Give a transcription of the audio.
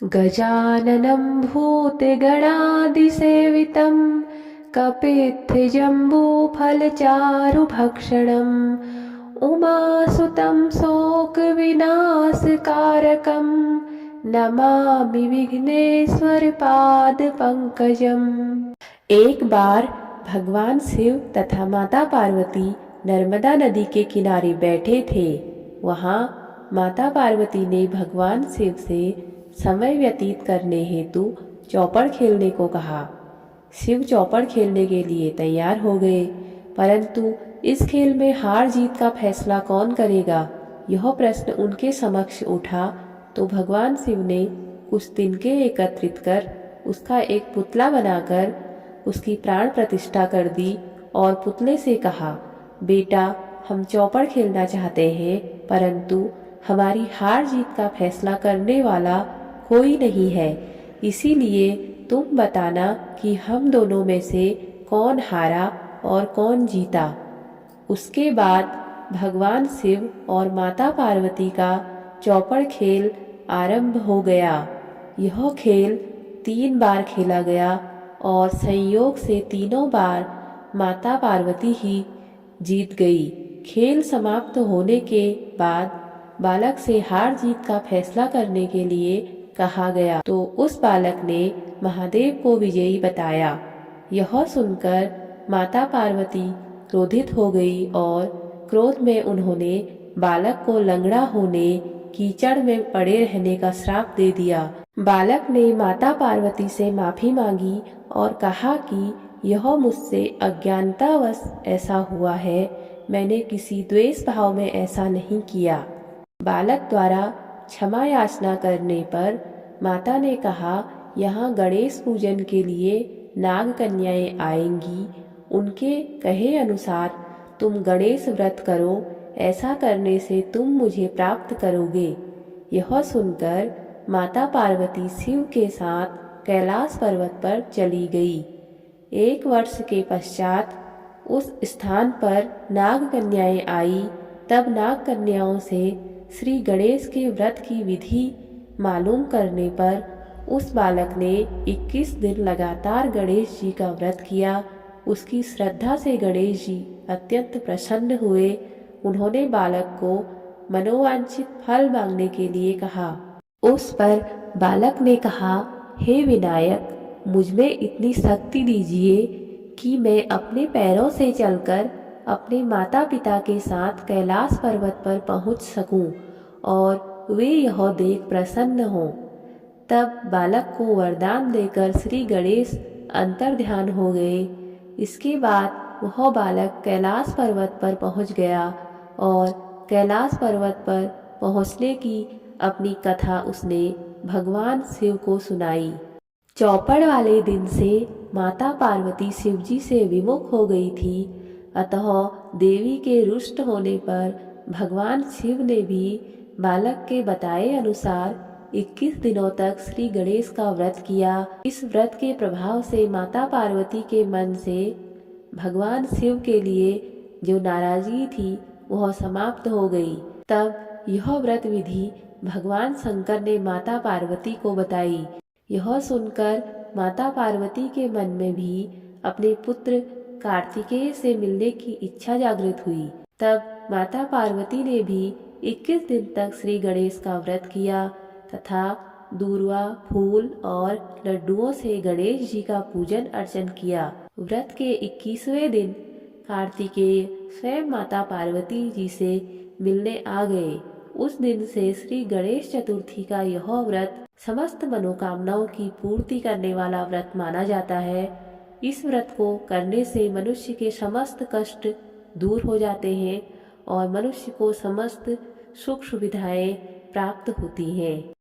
गजाननं भूतगणादिसेवितं कपित्थजम्बूफलचारुभक्षणम् उमासुतं शोकविनाशकारकं नमामि विघ्नेश्वरपादपङ्कजम्। एक बार भगवान शिव तथा माता पार्वती नर्मदा नदी के किनारे बैठे थे। वहाँ माता पार्वती ने भगवान शिव से समय व्यतीत करने हेतु चौपड़ खेलने को कहा। शिव चौपड़ खेलने के लिए तैयार हो गए, परंतु इस खेल में हार जीत का फैसला कौन करेगा, यह प्रश्न उनके समक्ष उठा। तो भगवान शिव ने कुछ तिनके एकत्रित कर उसका एक पुतला बनाकर उसकी प्राण प्रतिष्ठा कर दी और पुतले से कहा, बेटा, हम चौपड़ खेलना चाहते हैं, परंतु हमारी हार जीत का फैसला करने वाला कोई नहीं है, इसीलिए तुम बताना कि हम दोनों में से कौन हारा और कौन जीता। उसके बाद भगवान शिव और माता पार्वती का चौपड़ खेल आरंभ हो गया। यह खेल 3 बार खेला गया और संयोग से तीनों बार माता पार्वती ही जीत गई। खेल समाप्त होने के बाद बालक से हार जीत का फैसला करने के लिए कहा गया, तो उस बालक ने महादेव को विजयी बताया। यह सुनकर माता पार्वती क्रोधित हो गई और क्रोध में उन्होंने बालक को लंगड़ा होने, कीचड़ में पड़े रहने का श्राप दे दिया। बालक ने माता पार्वती से माफी मांगी और कहा कि यह मुझसे अज्ञानतावश ऐसा हुआ है, मैंने किसी द्वेष भाव में ऐसा नहीं किया। बालक द्वारा क्षमा याचना करने पर माता ने कहा, यहाँ गणेश पूजन के लिए नाग कन्याएं आएंगी, उनके कहे अनुसार तुम गणेश व्रत करो, ऐसा करने से तुम मुझे प्राप्त करोगे। यह सुनकर माता पार्वती शिव के साथ कैलाश पर्वत पर चली गई। 1 वर्ष के पश्चात उस स्थान पर नाग कन्याएं आई। तब नाग कन्याओं से श्री गणेश के व्रत की विधि मालूम करने पर उस बालक ने 21 दिन लगातार गणेश जी का व्रत किया। उसकी श्रद्धा से गणेश जी अत्यंत प्रसन्न हुए। उन्होंने बालक को मनोवांछित फल मांगने के लिए कहा। उस पर बालक ने कहा, हे विनायक, मुझमें इतनी शक्ति दीजिए कि मैं अपने पैरों से चलकर अपने माता पिता के साथ कैलाश पर्वत पर पहुंच सकूं और वे यह देख प्रसन्न हों। तब बालक को वरदान देकर श्री गणेश अंतर्ध्यान हो गए। इसके बाद वह बालक कैलाश पर्वत पर पहुंच गया और कैलाश पर्वत पर पहुंचने की अपनी कथा उसने भगवान शिव को सुनाई। चौपड़ वाले दिन से माता पार्वती शिवजी से विमुख हो गई थी, अतः देवी के रुष्ट होने पर भगवान शिव ने भी बालक के बताए अनुसार 21 दिनों तक श्री गणेश का व्रत किया। इस व्रत के प्रभाव से माता पार्वती के मन से भगवान शिव के लिए जो नाराजगी थी वह समाप्त हो गई। तब यह व्रत विधि भगवान शंकर ने माता पार्वती को बताई। यह सुनकर माता पार्वती के मन में भी अपने पुत्र कार्तिकेय से मिलने की इच्छा जागृत हुई। तब माता पार्वती ने भी 21 दिन तक श्री गणेश का व्रत किया तथा दूर्वा, फूल और लड्डुओं से गणेश जी का पूजन अर्चन किया। व्रत के 21वें दिन कार्तिकेय स्वयं माता पार्वती जी से मिलने आ गए। उस दिन से श्री गणेश चतुर्थी का यह व्रत समस्त मनोकामनाओं की पूर्ति करने वाला व्रत माना जाता है। इस व्रत को करने से मनुष्य के समस्त कष्ट दूर हो जाते हैं और मनुष्य को समस्त सुख सुविधाएं प्राप्त होती हैं।